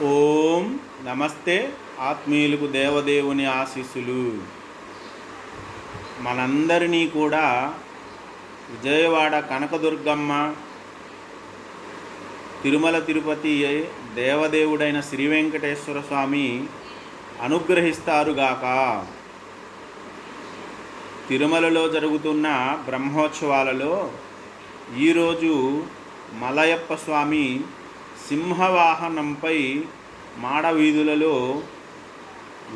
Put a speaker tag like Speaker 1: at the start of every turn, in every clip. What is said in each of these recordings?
Speaker 1: ఓం నమస్తే. ఆత్మీయులకు దేవదేవుని ఆశీస్సులు. మనందరినీ కూడా విజయవాడ కనకదుర్గమ్మ, తిరుమల తిరుపతి దేవదేవుడైన శ్రీ వెంకటేశ్వర స్వామి అనుగ్రహిస్తారుగాక. తిరుమలలో జరుగుతున్న బ్రహ్మోత్సవాలలో ఈరోజు మలయప్ప స్వామి సింహవాహనంపై మాడవీధులలో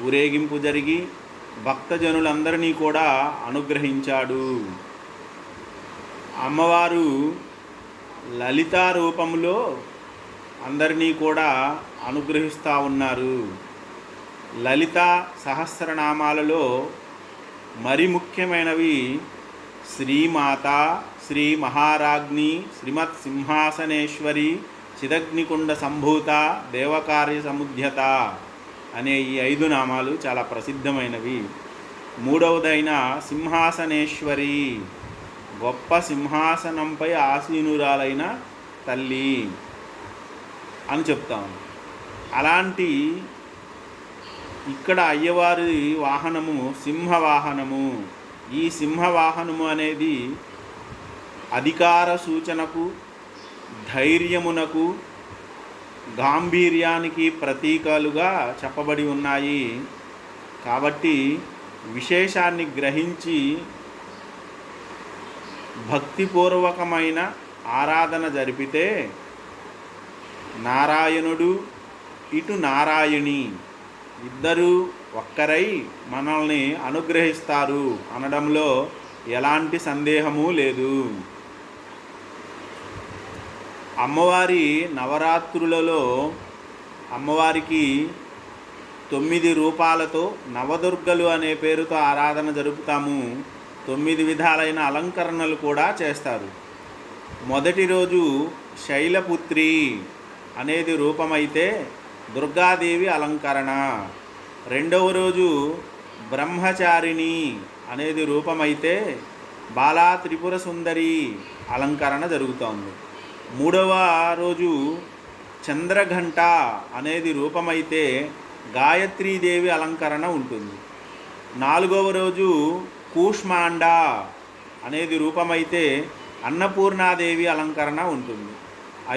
Speaker 1: ఊరేగింపు జరిగి భక్తజనులందరినీ కూడా అనుగ్రహించాడు. అమ్మవారు లలితా రూపంలో అందరినీ కూడా అనుగ్రహిస్తూ ఉన్నారు. లలితా సహస్రనామాలలో మరి ముఖ్యమైనవి శ్రీమాత, శ్రీ మహారాజ్ఞి, శ్రీమత్ సింహాసనేశ్వరి, చిదగ్నికుండ సంభూత, దేవకార్య సముద్యత అనే ఈ 5 నామాలు చాలా ప్రసిద్ధమైనవి. మూడవదైన సింహాసనేశ్వరి, గొప్ప సింహాసనంపై ఆసీనురాలైన తల్లి అని చెప్తాము. అలాంటి ఇక్కడ అయ్యవారి వాహనము సింహవాహనము. ఈ సింహవాహనము అనేది అధికార సూచనకు, ధైర్యమునకు, గాంభీర్యానికి ప్రతీకలుగా చెప్పబడి ఉన్నాయి. కాబట్టి విశేషాన్ని గ్రహించి భక్తిపూర్వకమైన ఆరాధన జరిపితే నారాయణుడు, ఇటు నారాయణి ఇద్దరూ ఒక్కరై మనల్ని అనుగ్రహిస్తారు అనడంలో ఎలాంటి సందేహము లేదు. అమ్మవారి నవరాత్రులలో అమ్మవారికి 9 రూపాలతో నవదుర్గలు అనే పేరుతో ఆరాధన జరుపుతాము. 9 విధాలైన అలంకరణలు కూడా చేస్తారు. మొదటి రోజు శైలపుత్రి అనేది రూపమైతే దుర్గాదేవి అలంకరణ. రెండవ రోజు బ్రహ్మచారిణి అనేది రూపమైతే బాలా త్రిపుర సుందరి అలంకరణ జరుగుతోంది. మూడవ రోజు చంద్రఘంట అనేది రూపమైతే గాయత్రీదేవి అలంకరణ ఉంటుంది. నాలుగవ రోజు కూష్మాండ అనేది రూపమైతే అన్నపూర్ణాదేవి అలంకరణ ఉంటుంది.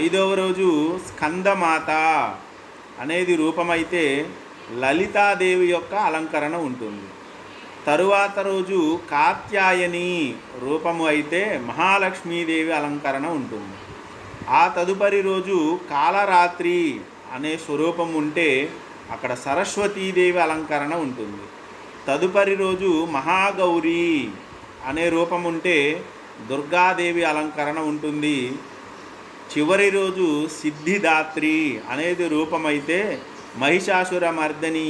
Speaker 1: ఐదవ రోజు స్కందమాత అనేది రూపమైతే లలితాదేవి యొక్క అలంకరణ ఉంటుంది. తరువాత రోజు కాత్యాయని రూపము అయితే మహాలక్ష్మీదేవి అలంకరణ ఉంటుంది. ఆ తదుపరి రోజు కాలరాత్రి అనే స్వరూపం ఉంటే అక్కడ సరస్వతీదేవి అలంకరణ ఉంటుంది. తదుపరి రోజు మహాగౌరీ అనే రూపం ఉంటే దుర్గాదేవి అలంకరణ ఉంటుంది. చివరి రోజు సిద్ధిదాత్రి అనేది రూపమైతే మహిషాసుర మర్దని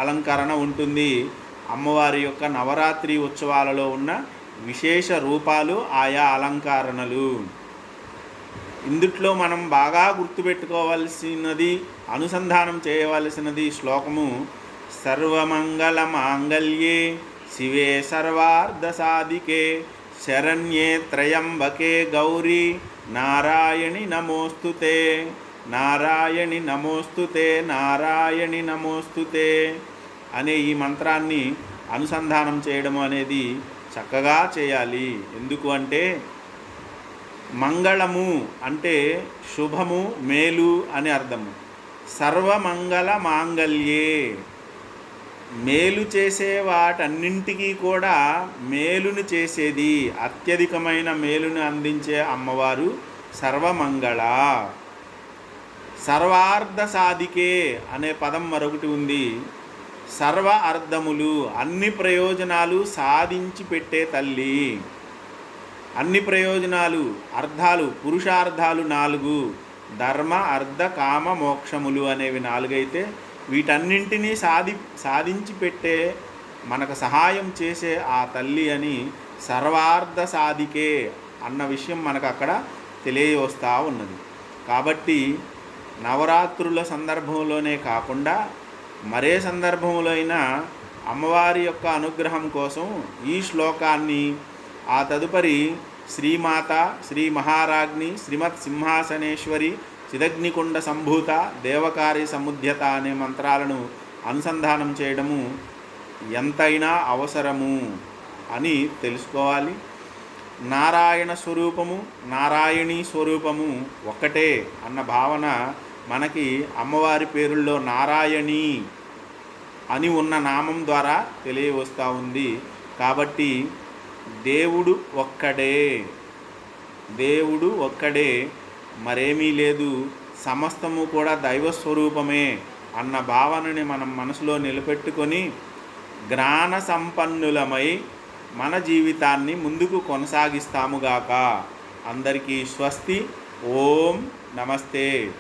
Speaker 1: అలంకరణ ఉంటుంది. అమ్మవారి యొక్క నవరాత్రి ఉత్సవాలలో ఉన్న విశేష రూపాలు, ఆయా అలంకరణలు. ఇందుట్లో మనం బాగా గుర్తుపెట్టుకోవాల్సినది, అనుసంధానం చేయవలసినది శ్లోకము సర్వమంగళ మాంగళ్యే శివే సర్వార్ధ సాధికే శరణ్యే త్రయంబకే గౌరీ నారాయణి నమోస్తుతే, నారాయణి నమోస్తుతే, నారాయణి నమోస్తుతే అనే ఈ మంత్రాన్ని అనుసంధానం చేయడం అనేది చక్కగా చేయాలి. ఎందుకు అంటే మంగళము అంటే శుభము, మేలు అని అర్థము. సర్వమంగళ మాంగళ్యే మేలు చేసే వాటన్నింటికీ కూడా మేలును చేసేది, అత్యధికమైన మేలును అందించే అమ్మవారు సర్వమంగళ. సర్వార్థ సాధికే అనే పదం మరొకటి ఉంది. సర్వ అర్థములు, అన్ని ప్రయోజనాలు సాధించి పెట్టే తల్లి. అన్ని ప్రయోజనాలు, అర్థాలు, పురుషార్థాలు 4, ధర్మ అర్థ కామ మోక్షములు అనేవి 4 అయితే వీటన్నింటినీ సాధించి పెట్టే, మనకు సహాయం చేసే ఆ తల్లి అని సర్వార్థ సాధికే అన్న విషయం మనకు అక్కడ తెలియవస్తూ ఉన్నది. కాబట్టి నవరాత్రుల సందర్భంలోనే కాకుండా మరే సందర్భంలో అయినా అమ్మవారి యొక్క అనుగ్రహం కోసం ఈ శ్లోకాన్ని, ఆ తదుపరి శ్రీమాత, శ్రీ మహారాజ్ఞి, శ్రీమత్ సింహాసనేశ్వరి, చిదగ్నికుండ సంభూత దేవకారి సముద్యత అనే మంత్రాలను అనుసంధానం చేయడము ఎంతైనా అవసరము అని తెలుసుకోవాలి. నారాయణ స్వరూపము నారాయణీ స్వరూపము ఒక్కటే అన్న భావన మనకి అమ్మవారి పేరుల్లో నారాయణి అని ఉన్న నామం ద్వారా తెలియవస్తూ ఉంది. కాబట్టి దేవుడు ఒక్కడే, మరేమీ లేదు, సమస్తము కూడా దైవస్వరూపమే అన్న భావనని మనం మనసులో నిలబెట్టుకొని జ్ఞాన సంపన్నులమై మన జీవితాన్ని ముందుకు కొనసాగిస్తాముగాక. అందరికీ స్వస్తి. ఓం నమస్తే.